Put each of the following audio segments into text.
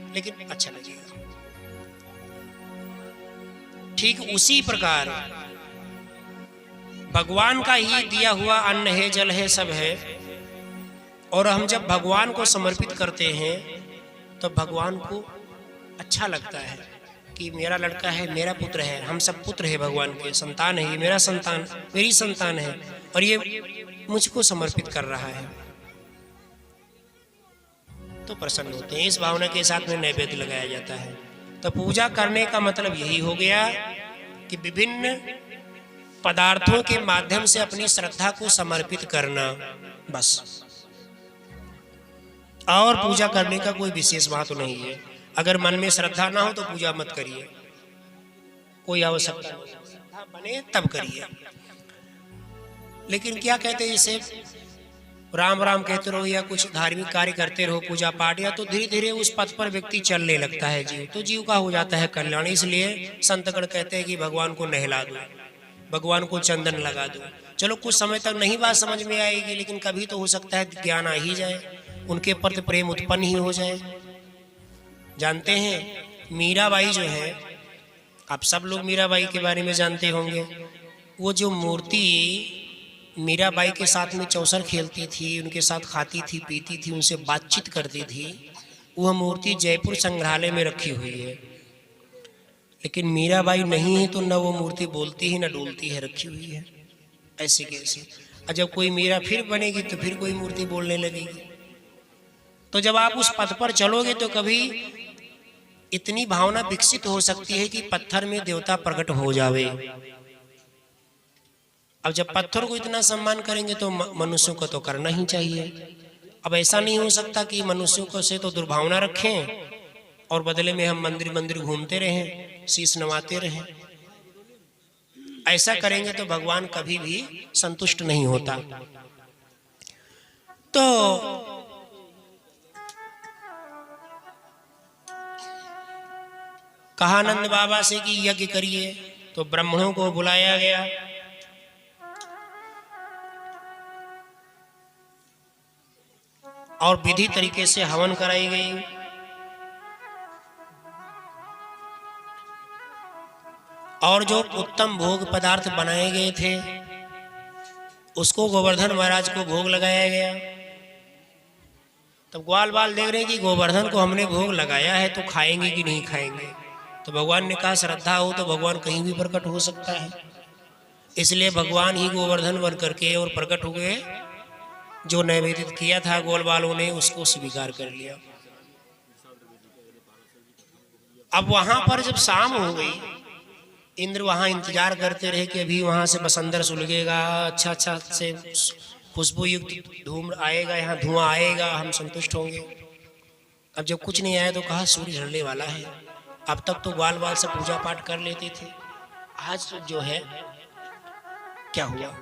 लेकिन अच्छा लगेगा। ठीक उसी प्रकार भगवान का ही दिया हुआ अन्न है, जल है, सब है, और हम जब भगवान को समर्पित करते हैं तो भगवान को अच्छा लगता है कि मेरा लड़का है, मेरा पुत्र है, हम सब पुत्र है, भगवान के संतान है, ये मेरा संतान, मेरी संतान है और ये मुझको समर्पित कर रहा है, तो प्रसन्न होते हैं। इस भावना के साथ में नैवेद्य लगाया जाता है। तो पूजा करने का मतलब यही हो गया कि विभिन्न पदार्थों के माध्यम से अपनी श्रद्धा को समर्पित करना, बस। और पूजा करने का कोई विशेष बात नहीं है। अगर मन में श्रद्धा ना हो तो पूजा मत करिए, कोई आवश्यकता नहीं, श्रद्धा बने तब करिए। लेकिन क्या कहते हैं, इसे राम राम कहते रहो या कुछ धार्मिक कार्य करते रहो, पूजा पाठ, या तो धीरे धीरे उस पथ पर व्यक्ति चलने लगता है जीव, तो जीव का हो जाता है कल्याण। इसलिए संतगण कहते हैं कि भगवान को नहला दो, भगवान को चंदन लगा दो। चलो कुछ समय तक नहीं बात समझ में आएगी, लेकिन कभी तो हो सकता है ज्ञान आ ही जाए, उनके प्रति प्रेम उत्पन्न ही हो जाए। जानते हैं मीराबाई जो है, आप सब लोग मीराबाई के बारे में जानते होंगे। वो जो मूर्ति मीराबाई के साथ में चौसर खेलती थी, उनके साथ खाती थी, पीती थी, उनसे बातचीत करती थी, वह मूर्ति जयपुर संग्रहालय में रखी हुई है। लेकिन मीराबाई नहीं है तो न वो मूर्ति बोलती है न डोलती है, रखी हुई है ऐसी कैसी। और जब कोई मीरा फिर बनेगी तो फिर कोई मूर्ति बोलने लगेगी। तो जब आप उस पथ पर चलोगे तो कभी इतनी भावना विकसित हो सकती है कि पत्थर में देवता प्रकट हो जावे। अब जब पत्थर को इतना सम्मान करेंगे तो मनुष्यों को तो करना ही चाहिए। अब ऐसा नहीं हो सकता कि मनुष्यों को से तो दुर्भावना रखें और बदले में हम मंदिर मंदिर घूमते रहें, शीश नवाते रहें। ऐसा करेंगे तो भगवान कभी भी संतुष्ट नहीं होता। तो कहा नंद बाबा से कि यज्ञ करिए, तो ब्राह्मणों को बुलाया गया। और विधि तरीके से हवन कराई गई। और जो उत्तम भोग पदार्थ बनाए गए थे उसको गोवर्धन महाराज को भोग लगाया गया। तब ग्वाल बाल देख रहे कि गोवर्धन को हमने भोग लगाया है तो खाएंगे कि नहीं खाएंगे। तो भगवान ने कहा श्रद्धा हो तो भगवान कहीं भी प्रकट हो सकता है, इसलिए भगवान ही गोवर्धन बन करके और प्रकट हुए। जो नैवेद्य किया था गोल बालों ने उसको स्वीकार कर लिया। अब वहां पर जब शाम हो गई, इंद्र वहां इंतजार करते रहे कि अभी वहां से बसंतर सुलगेगा, अच्छा अच्छा से खुशबू युक्त धूम आएगा, यहाँ धुआं आएगा, हम संतुष्ट होंगे। अब जब कुछ नहीं आया तो कहा सूर्य ढलने वाला है। अब तक तो ग्वाल बाल से पूजा पाठ कर लेते थे, आज जो है क्या हुआ।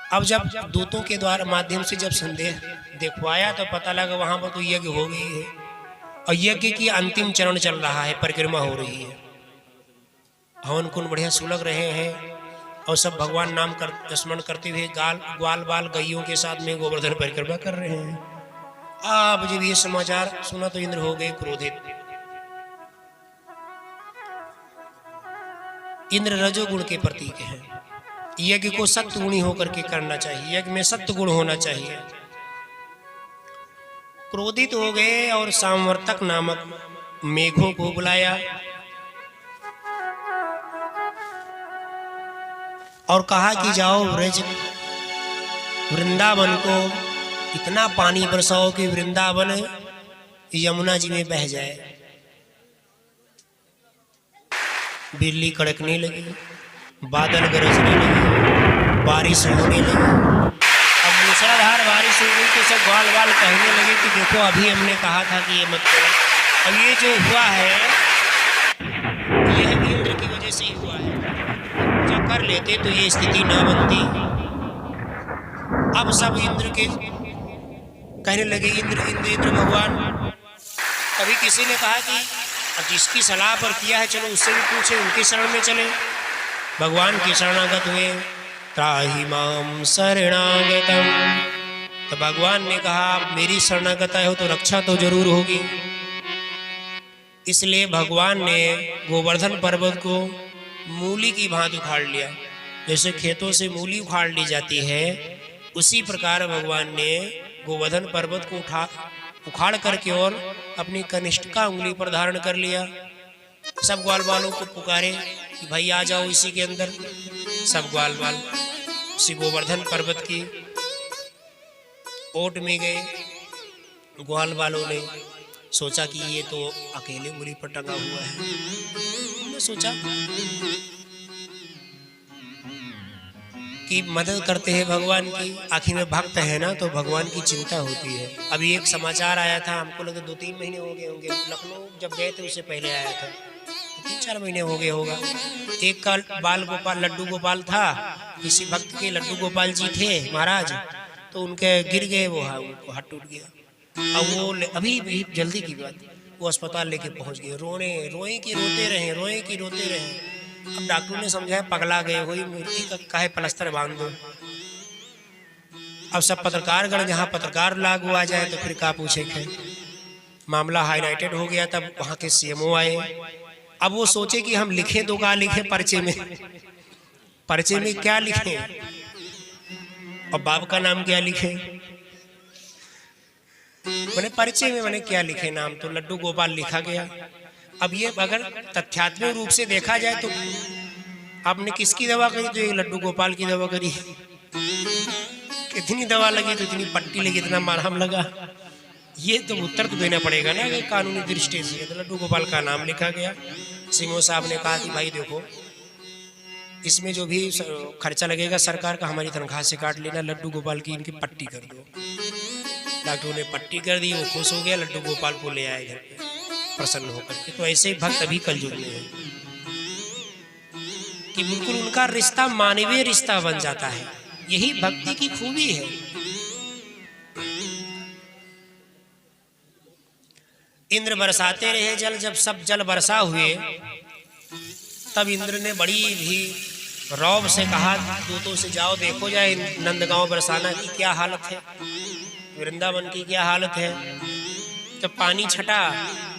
अब जब दूतों के द्वारा माध्यम से जब संदेह दिखवाया तो पता लगा वहां पर तो यज्ञ हो गई है और यज्ञ की अंतिम चरण चल रहा है, परिक्रमा हो रही है, हवन कुंड बढ़िया सुलग रहे हैं और सब भगवान नाम कर स्मरण करते हुए ग्वाल बाल गैयों के साथ में गोवर्धन परिक्रमा कर रहे हैं। अब जब ये समाचार सुना तो इंद्र हो गए क्रोधित। इंद्र रजोगुण के प्रतीक हैं। यज्ञ को सत्य गुणी होकर के करना चाहिए, यज्ञ में सत्य गुण होना चाहिए। क्रोधित हो गए और सांवर्तक नामक मेघों को बुलाया और कहा कि जाओ व्रज वृंदावन को इतना पानी बरसाओ कि वृंदावन यमुना जी में बह जाए। बिजली कड़कने लगी, बादल गरजने लगे, बारिश होने लगी। अब मूसलाधार बारिश हो गई तो सब ग्वाल बाल कहने लगे कि देखो अभी हमने कहा था कि ये मत करो, अब ये जो हुआ है यह इंद्र की वजह से ही हुआ है, पूजा कर लेते तो ये स्थिति ना बनती। अब सब इंद्र के कहने लगे इंद्र इंद्र इंद्र भगवान। कभी किसी ने कहा कि अब जिसकी सलाह पर किया है चलो उससे भी पूछे, उनके शरण में चले। भगवान के शरणागत हुए, त्राहि माम शरणागतम। तो भगवान ने कहा आप मेरी शरणागत हो तो रक्षा तो जरूर होगी। इसलिए भगवान ने गोवर्धन पर्वत को मूली की भांति उखाड़ लिया। जैसे खेतों से मूली उखाड़ ली जाती है, उसी प्रकार भगवान ने गोवर्धन पर्वत को उखाड़ करके और अपनी कनिष्ठिका उंगली पर धारण कर लिया। सब ग्वाल बालों को पुकारे कि भाई आ जाओ इसी के अंदर। सब ग्वाल बाल उसी गोवर्धन पर्वत की ओट में गए। ग्वाल बालों ने सोचा कि ये तो अकेले मूली पर टंगा हुआ है। उन्होंने सोचा कि मदद करते हैं भगवान की, आखिर में भक्त है ना, तो भगवान की चिंता होती है। अभी एक समाचार आया था, हमको लगे 2-3 महीने हो गए होंगे, लखनऊ जब गए थे उससे पहले आया था, 3-4 महीने हो गए होगा। एक का बाल गोपाल लड्डू गोपाल था, किसी भक्त के लड्डू गोपाल जी थे महाराज, तो उनके गिर गए, वो उनको हाथ टूट गया। अब वो अभी भी जल्दी की बात, वो अस्पताल लेके पहुंच गए। रोए की रोते रहे। अब डॉक्टर ने समझाया पगला गए हो, मूर्ति का काहे पलस्तर बांध दो। अब सब पत्रकारगण, जहाँ पत्रकार लागू आ जाए तो फिर क्या पूछे। मामला हाईलाइटेड हो गया। तब वहाँ के सीएमओ आए। अब वो सोचे कि हम लिखें तो क्या लिखें पर्चे में क्या लिखें, और बाप का नाम क्या लिखें। मैंने पर्चे में मैंने क्या लिखे नाम, तो लड्डू गोपाल लिखा गया। अब ये अगर तथ्यात्मक रूप से देखा जाए तो आपने किसकी दवा करी, तो ये लड्डू गोपाल की दवा करी। कितनी दवा लगी, तो इतनी पट्टी लगी, इतना मरहम लगा। ये तो उत्तर तो देना पड़ेगा ना कि कानूनी दृष्टि से। तो लड्डू गोपाल का नाम लिखा गया। सीएमओ साहब ने कहा कि भाई देखो, इसमें जो भी खर्चा लगेगा सरकार का हमारी तनख्वाह से काट लेना, लड्डू गोपाल की इनकी पट्टी कर दो। डॉक्टर ने पट्टी कर दी, वो खुश हो गया, लड्डू गोपाल को ले आए घर पे प्रसन्न होकर के। तो ऐसे ही भक्त अभी कलयुग में है कि बिल्कुल उनका रिश्ता मानवीय रिश्ता बन जाता है। यही भक्ति की खूबी है। इंद्र बरसाते रहे जल, जब सब जल बरसा हुए तब इंद्र ने बड़ी भी रौब से कहा दूतों से, जाओ देखो जाए नंदगांव बरसाना की क्या हालत है, वृंदावन की क्या हालत है। जब पानी छटा,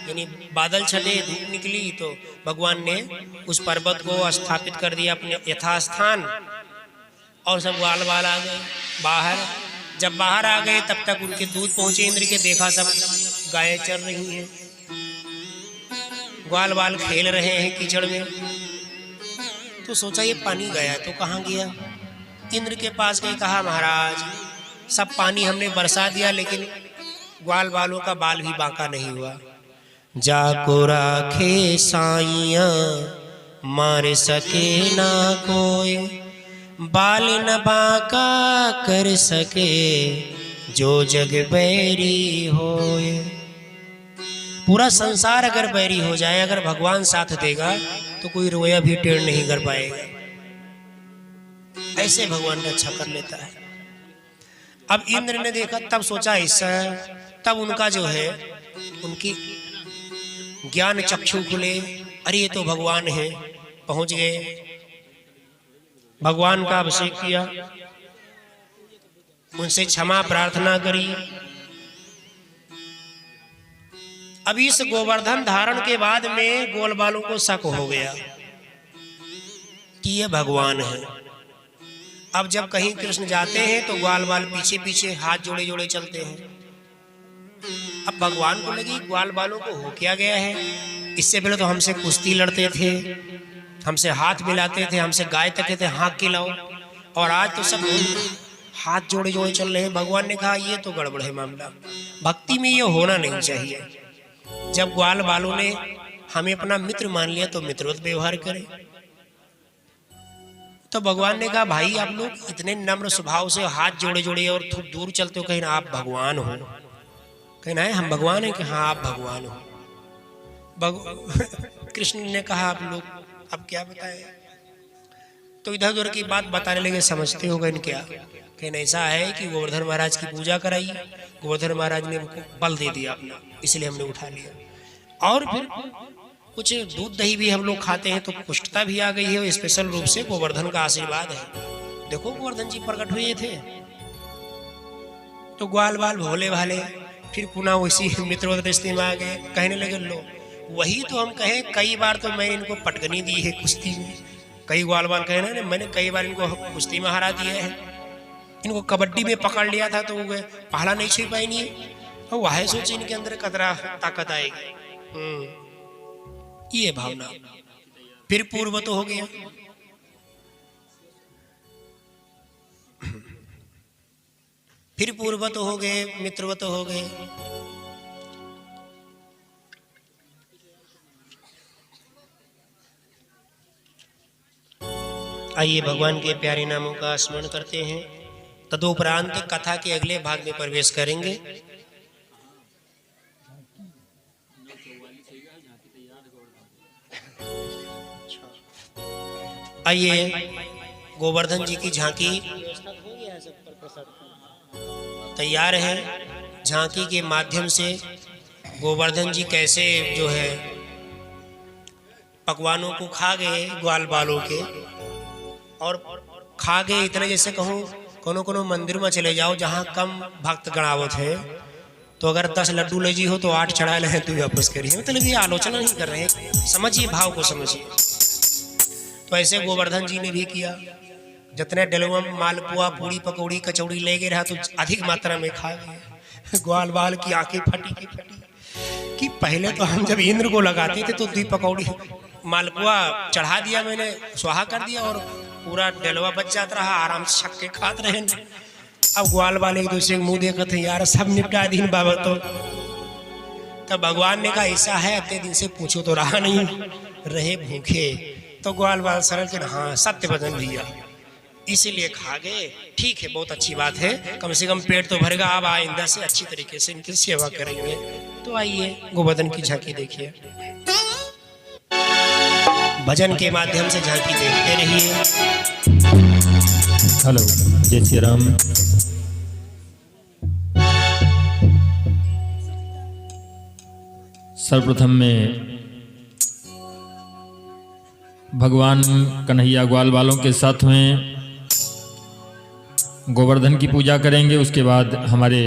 यानी बादल छटे, धूप निकली, तो भगवान ने उस पर्वत को स्थापित कर दिया अपने यथास्थान, और सब ग्वाल बाल आ गए बाहर। जब बाहर आ गए तब तक उनके दूध पहुंचे इंद्र के, देखा सब गायें चर रही हैं, ग्वाल बाल खेल रहे हैं कीचड़ में। तो सोचा ये पानी गया तो कहाँ गया। इंद्र के पास गए, कहा महाराज सब पानी हमने बरसा दिया, लेकिन ग्वाल बालों का बाल भी बांका नहीं हुआ। जाको राखे साइया मार सके ना कोई, बाल न बांका कर सके जो जग बैरी होए। पूरा संसार अगर बैरी हो जाए, अगर भगवान साथ देगा तो कोई रोया भी टेढ़ नहीं कर पाएगा। ऐसे भगवान रक्षा कर लेता है। अब इंद्र ने देखा, तब सोचा ऐसा, तब उनका जो है उनकी ज्ञान चक्षु खुले, अरे ये तो भगवान है। पहुंच गए, भगवान का अभिषेक किया, उनसे क्षमा प्रार्थना करी। अब इस गोवर्धन धारण के बाद में गोल बालों को शक हो गया कि ये भगवान है। अब जब कहीं कृष्ण जाते हैं तो ग्वाल बाल पीछे पीछे हाथ जोड़े जोड़े चलते हैं। अब भगवान को लगी ग्वाल बालों को हो क्या गया है, इससे पहले तो हमसे कुश्ती लड़ते थे, हमसे हाथ मिलाते थे, हमसे गाय तकते थे हाथ खिलाओ, और आज तो सब हाथ जोड़े जोड़े चल रहे हैं। भगवान ने कहा ये तो गड़बड़ है मामला, भक्ति में ये होना नहीं चाहिए। जब ग्वाल बालों ने हमें अपना मित्र मान लिया तो मित्रवत व्यवहार करें। तो भगवान ने कहा भाई आप लोग इतने नम्र स्वभाव से हाथ जोड़े जोड़े और थोड़ा दूर चलते हो, कहीं ना आप भगवान हो, कहना है हम भगवान हैं कि हाँ आप भगवान हो। कृष्ण ने कहा आप लोग अब क्या बताएं, तो इधर उधर की बात बताने लगे। समझते हो गए क्या, कहना ऐसा है कि गोवर्धन महाराज की पूजा कराई, गोवर्धन महाराज ने हमको बल दे दिया अपना, इसलिए हमने उठा लिया। और फिर कुछ दूध दही भी हम लोग खाते हैं तो पुष्टता भी आ गई है, स्पेशल रूप से गोवर्धन का आशीर्वाद है। देखो गोवर्धन जी प्रकट हुए थे। तो ग्वाल बाल भोले भाले फिर पुनः उसी मित्रवत रिश्ते में आ गए। कहने लगे लो वही तो हम कहें, कई बार तो मैंने इनको पटकनी दी है कुश्ती में, कई ग्वालवाल कहे ना, मैंने कई बार इनको कुश्ती में हरा दिया है। इनको कबड्डी में पकड़ लिया था तो वो पहला नहीं छुई पाई नहीं, तो वह सोचे इनके अंदर कतरा ताकत आएगी। ये भावना। फिर पूर्व तो हो गया, फिर पूर्व तो हो गए, मित्रव तो हो गए। आइए भगवान के प्यारे नामों का स्मरण करते हैं। तदुपरांत कथा के अगले भाग में प्रवेश करेंगे। आइए गोवर्धन जी की झांकी तैयार है। झांकी के माध्यम से गोवर्धन जी कैसे जो है पकवानों को खा गए ग्वाल बालों के, और खा गए इतने, जैसे कहूँ कोनो मंदिर में चले जाओ जहाँ कम भक्त गणावत है, तो अगर 10 लड्डू ले जी हो तो 8 चढ़ा ले तो वापस करिए। मतलब ये आलोचना नहीं कर रहे हैं, समझिए भाव को समझिए। तो ऐसे गोवर्धन जी ने भी किया, जितने डलवम मालपुआ पूड़ी पकौड़ी कचौड़ी ले गए रहा तो अधिक मात्रा में खा गए। ग्वाल बाल की आंखें फटी की फटी कि पहले तो हम जब इंद्र को लगाते थे तो 2 पकौड़ी मालपुआ चढ़ा दिया, मैंने स्वाहा कर दिया और पूरा डलवा बच जाता रहा, आराम से छक्के खाते रहे। अब ग्वाल वाले एक दूसरे के मुंह देखते हैं, यार सब निपटा दी बाबा। तो तब भगवान ने कहा ऐसा है, इतने दिन से पूछो तो रहा नहीं, रहे भूखे। तो ग्वाल बाल सरल के हाँ सत्य बदन भैया, इसीलिए खा गए। ठीक है, बहुत अच्छी बात है, कम से कम पेट तो भरेगा। अब आइंदा से अच्छी तरीके से इनकी सेवा करेंगे। तो आइए गोवर्धन की झांकी देखिए, भजन के माध्यम से झांकी देखते रहिए। हेलो, जय श्री राम। सर्वप्रथम में भगवान कन्हैया ग्वाल वालों के साथ में गोवर्धन की पूजा करेंगे। उसके बाद हमारे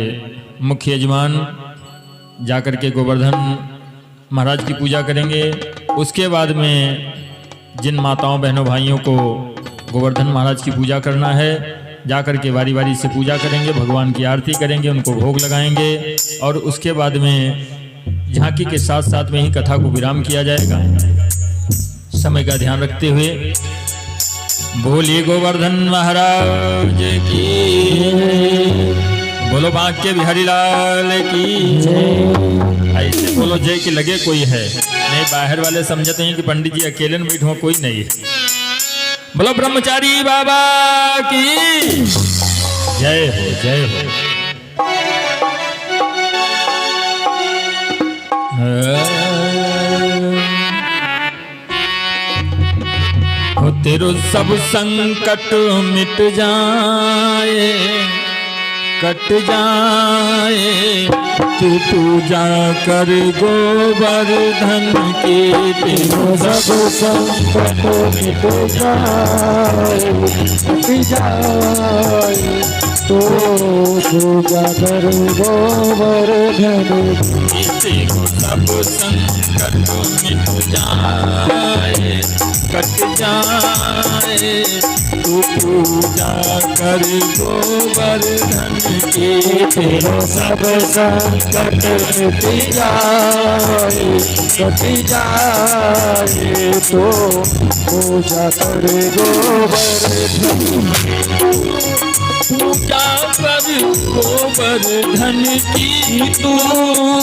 मुख्य यजमान जाकर के गोवर्धन महाराज की पूजा करेंगे। उसके बाद में जिन माताओं बहनों भाइयों को गोवर्धन महाराज की पूजा करना है, जाकर के बारी बारी से पूजा करेंगे, भगवान की आरती करेंगे, उनको भोग लगाएंगे। और उसके बाद में झांकी के साथ साथ में ही कथा को विराम किया जाएगा। समय का ध्यान रखते हुए बोलिए गोवर्धन महाराज की, बोलो बांके बिहारी लाल की। ऐसे बोलो जय कि लगे कोई है, नहीं बाहर वाले समझते हैं कि पंडित जी अकेले में बैठो, कोई नहीं। बोलो ब्रह्मचारी बाबा की जय हो, जय हो। हो तेरो सब संकट मिट जाए, कट जाए, तू पूजा कर गोवर्धन की। तेरो सब संकट मिट जाए, कट जाए, तो पूजा कर गोवर्धन की। तेरो सब संकट मिट जाए, कट जाए, तू पूजा कर गोवर्धन की। तेरो सब संकट मिट जाए, कट जाए, तो पूजा कर गोवर्धन। पूजा कर गोवर्धन की, तू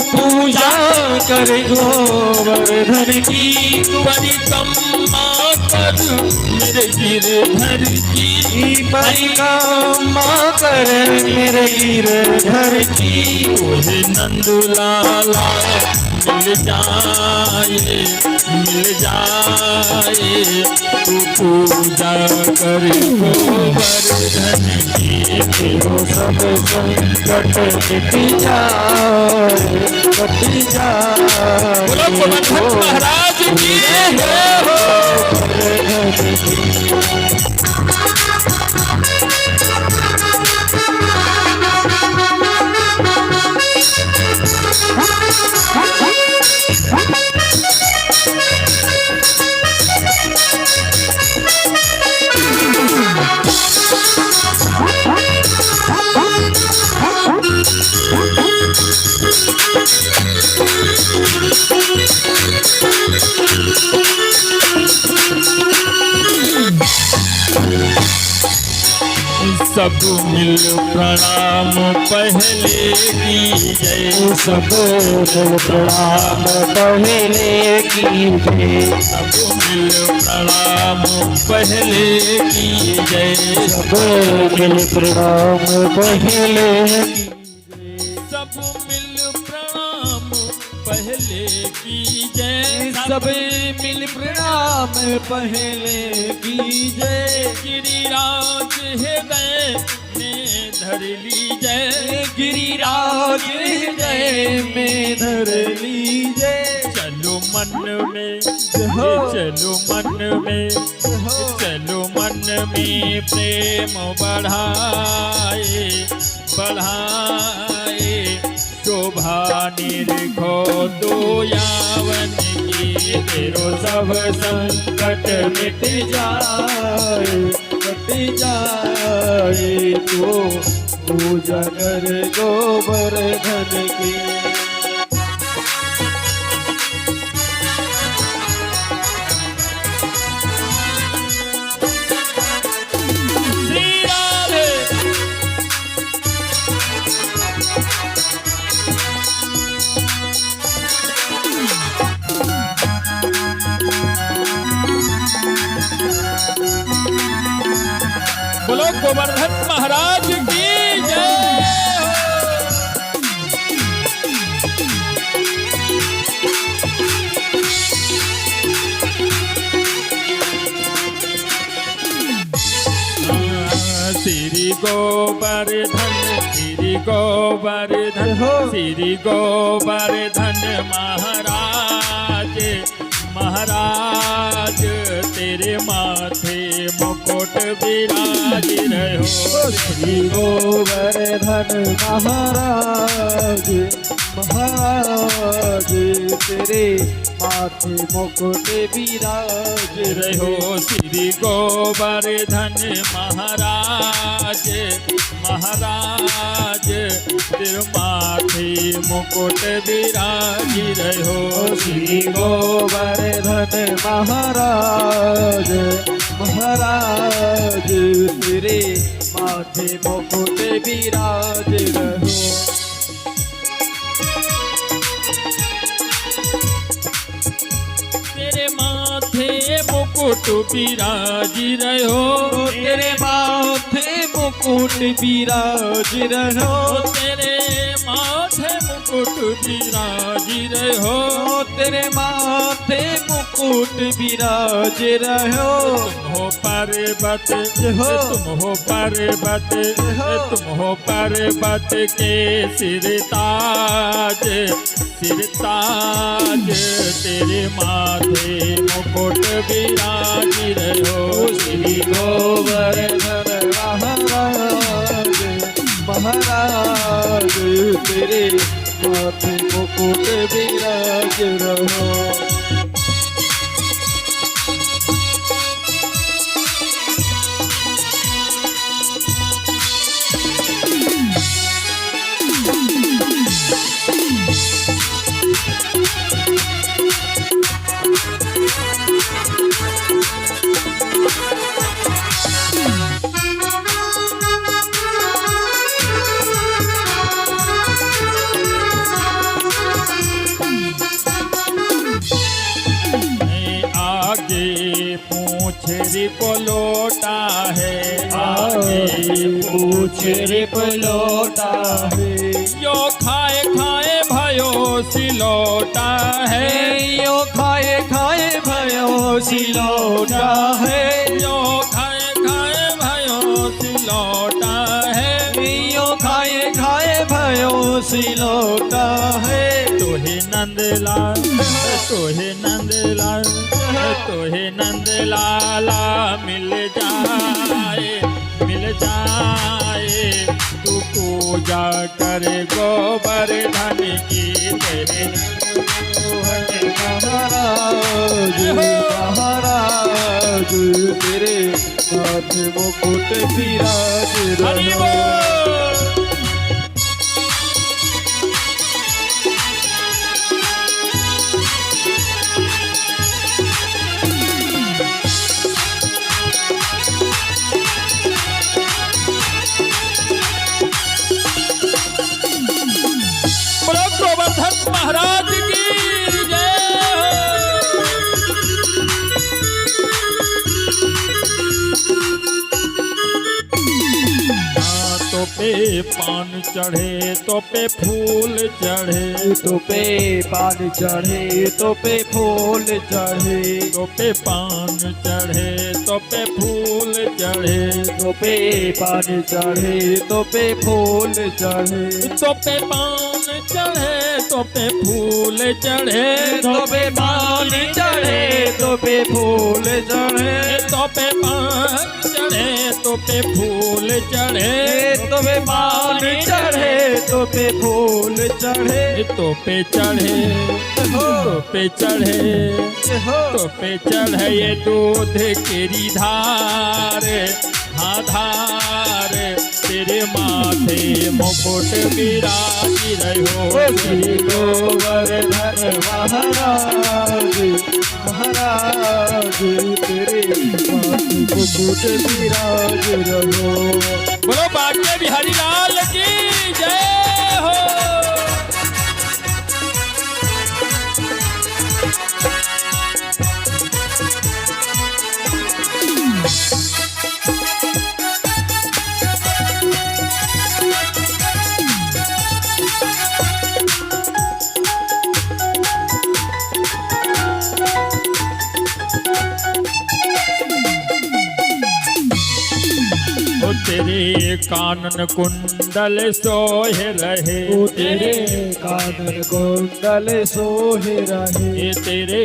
पूजा कर गोवर्धन की। परिक्रमा कर मेरे गिरधर की, परिक्रमा कर मेरे गिरधर की। ओहे नंदलाला मिल जाए, मिल जाए, तू पूजा कर गोवर्धन की। तेरो सब संकट मिट जाए, कट जाए, बोलो गोवर्धन महाराज की जय हो। सब मिल प्रणाम पहले की जय, सब मिल प्रणाम पहले की जय, सब मिल प्रणाम पहले की जय, सब मिल प्रणाम पहले की सब मिल प्रणाम पहले की जय, सब मिल प्रणाम पहले की जय, गिरिराज हृदय में धर ली जय, गिरिराज हृदय में धर लीजय, चलो मन में, हो। चलो मन में, चलो मन में प्रेम बढ़ाए बढ़ाए, शोभा निरखो तो यावन की, तेरो सब संकट मिट जाए कट जाए, तो पूजा कर गोवर्धन की। श्री राधे। बोलो गोवर्धन महाराज की जय हो। श्री गोवर्धन, श्री गोवर्धन, श्री गोवर्धन महाराज महाराज, तेरे माथे मुकुट विराज रहो। श्री गोवर्धन महाराज महाराज, तेरे माथे मुकुट विराज रहो। श्री गोवर्धन महाराज महाराज, तेरे माथे मुकुट विराज रहो। श्री गोवर्धन महाराज महाराज, तेरे माथे मुकुट विराज रहो। तेरे माथे मुकुट विराज रहो, तेरे माथे मुकुट विराज रहो, तेरे माथे मुकुट विराज रहो। तेरे माथे मुकुट विराज रहो। तुम हो पर्वत, तुम हो पर्वत, तुम हो पर्वत के सिर ताज, सिर ताज, तेरे माथे मुकुट विराज रहो। श्री गोवर्धन महाराज महाराज, तेरे माथे मुकुट विराज रहो। रिपलोटा है, आगे पूछ रिपलोटा है, यो खाए खाए भयो सिलोटा है, यो खाए खाए भयो सिलोटा है, यो खाए खाए भयो सिलोटा है, यो खाए खाए भयो सिलोटा है। तोहे नंदलाल, तोहे नंदलाल, तोहे नंदलाला मिल जाए, मिल जाए, तू पूजा करे गोवर्धन की, तेरे महाराज महाराज, तेरे हाथ मुकुट विराज हरि रहो। बोल। पे पान चढ़े तो पे फूल चढ़े, तो पे पान चढ़े तो पे फूल चढ़े, तो पे पान चढ़े तो पे फूल चढ़े, तो पे पान चढ़े तो पे फूल चढ़े, तो पे पान चढ़े तो पे फूल चढ़े, तो पे पान चढ़े तो पे फूल चढ़े, तो पे पान चढ़े तो पे फूल चढ़े, तो पे पान चढ़े तो पे फूल चढ़े, तो पे चढ़े, तो पे चढ़े, तो पे चढ़े ये दूध केरी धार, हाँ धार तेरे माथे मुकुट विराज रहो, श्री गोवर्धन महाराज महाराज तेरे माथे मुकुट विराज रहो। बोलो बाके बिहारी लाल की जय हो। तेरे कानन कुंडल सोहे रहे, तेरे कानन कुंडल सोहे रहे, तेरे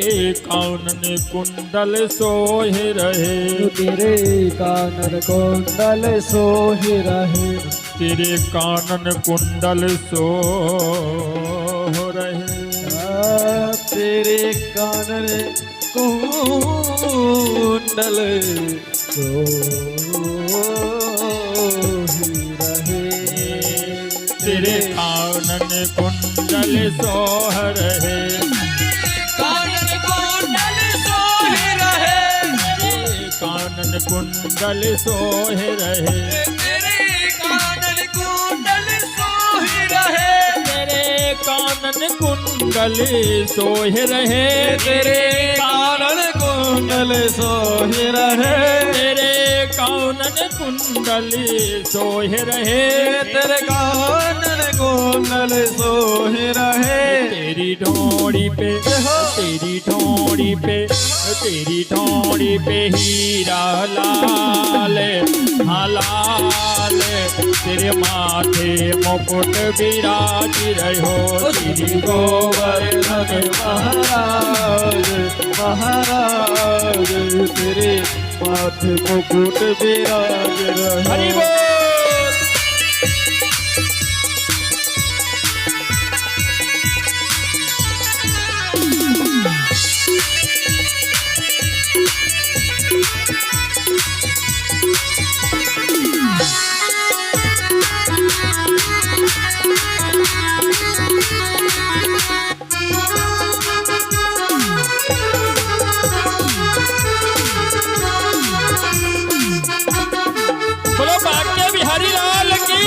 कानन कुंडल सोहे रहे, तेरे कानन कुंडल सोहे रहे, तेरे कानन कुंडल सो रहे, तेरे कानन कुंडल सो तेरे कानन कुंडल सोह रहे, कानन कुंडल सोहे रहे, कानन कुंडल सोहे रहे, तेरे कानन कुंडल सोहे रहे, तेरे कानन कुंडल सोहे रहे, तेरे कानन कुंडल सोहे रहे, तेरे कानन कुंडल सोहे रहे, तेरे कानन कुंडल सोहे रहे, तेरी ढोड़ी पे, तेरी ढोड़ी पे, तेरी ढोड़ी पे हीरा लाल, हाँ लाल तेरे माथे मुकुट विराज रहो, श्री गोवर्धन महाराज महाराज तेरे माथे मुकुट विराज रहो। हरि बोल। बोलो बाके बिहारी लाल की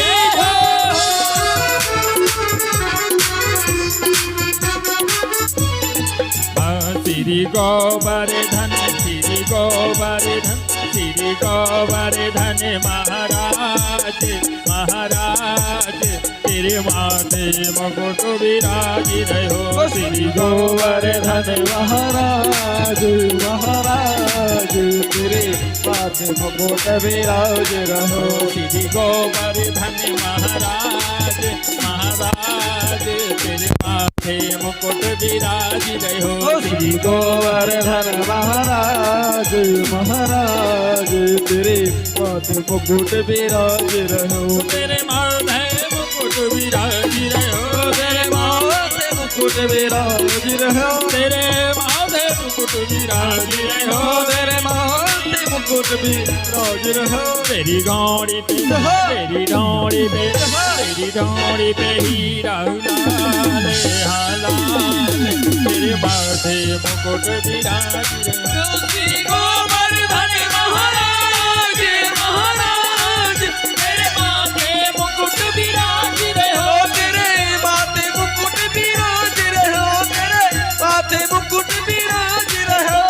श्री गोवर्धन, श्री गोवर्धन, श्री गोवर्धन महाराज महाराज तेरे माथे मुकुट विराज रहो, श्री गोवर्धन महाराज महाराज तेरे माथे मुकुट विराज रहो, श्री गोवर्धन महाराज महाराज तेरे माथे मुकुट विराज रहो, श्री गोवर्धन महाराज महाराज तेरे माथे मुकुट विराज रहो, तेरे माथे मुकुट विराज रहो, तेरे माथे मुकुट विराज रहो, तेरे माथे मुकुट विराज रहो, तेरे माथे मुकुट विराज रहो, तेरी गौड़ी पे, तेरी डोरी पे, तेरी डोरी पे हीरा लाल, हाँ लाल तेरे माथे मुकुट विराज रहो, श्री गोवर्धन महाराज महाराज तेरे माथे मुकुट विराज रहो, तेरे माथे मुकुट विराज रहो, तेरे माथे मुकुट विराज रहो,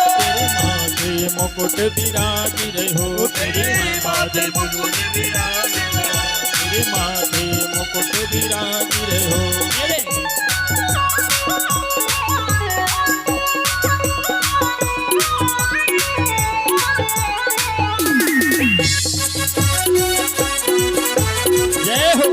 तेरे माथे मुकुट विराज रहो, तेरे माथे मुकुट विराज रहो, तेरे माथे मुकुट विराज रहो मेरे। जय हो।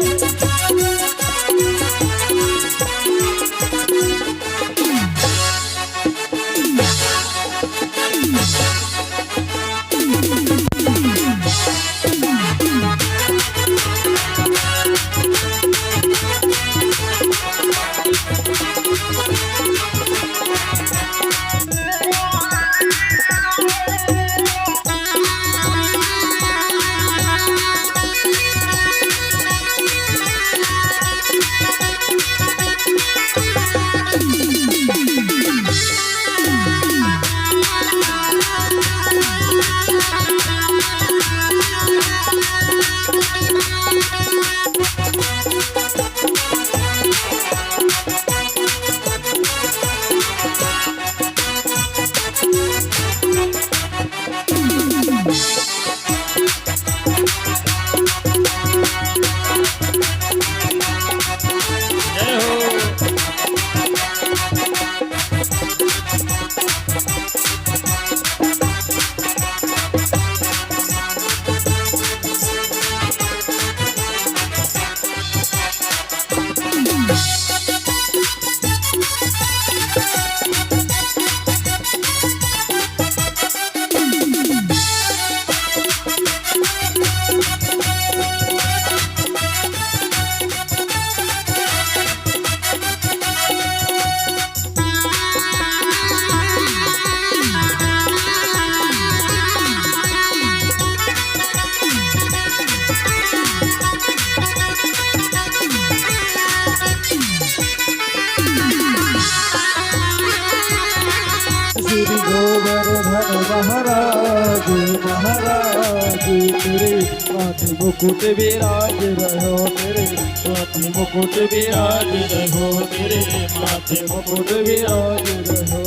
महाराज महाराज तेरे माथे मुकुट विराज रहो तेरे माथे मुकुट विराज रहो तेरे माथे मुकुट विराज रहो।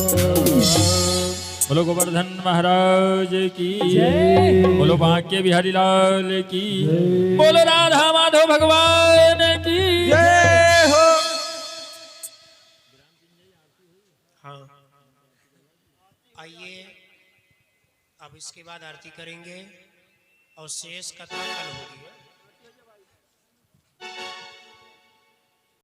बोलो गोवर्धन महाराज की बोलो बांके बिहारी लाल की बोलो राधा माधव भगवान की जय हो। हाँ, आइए अब इसके बाद आरती करेंगे और शेष कथा कल होगी।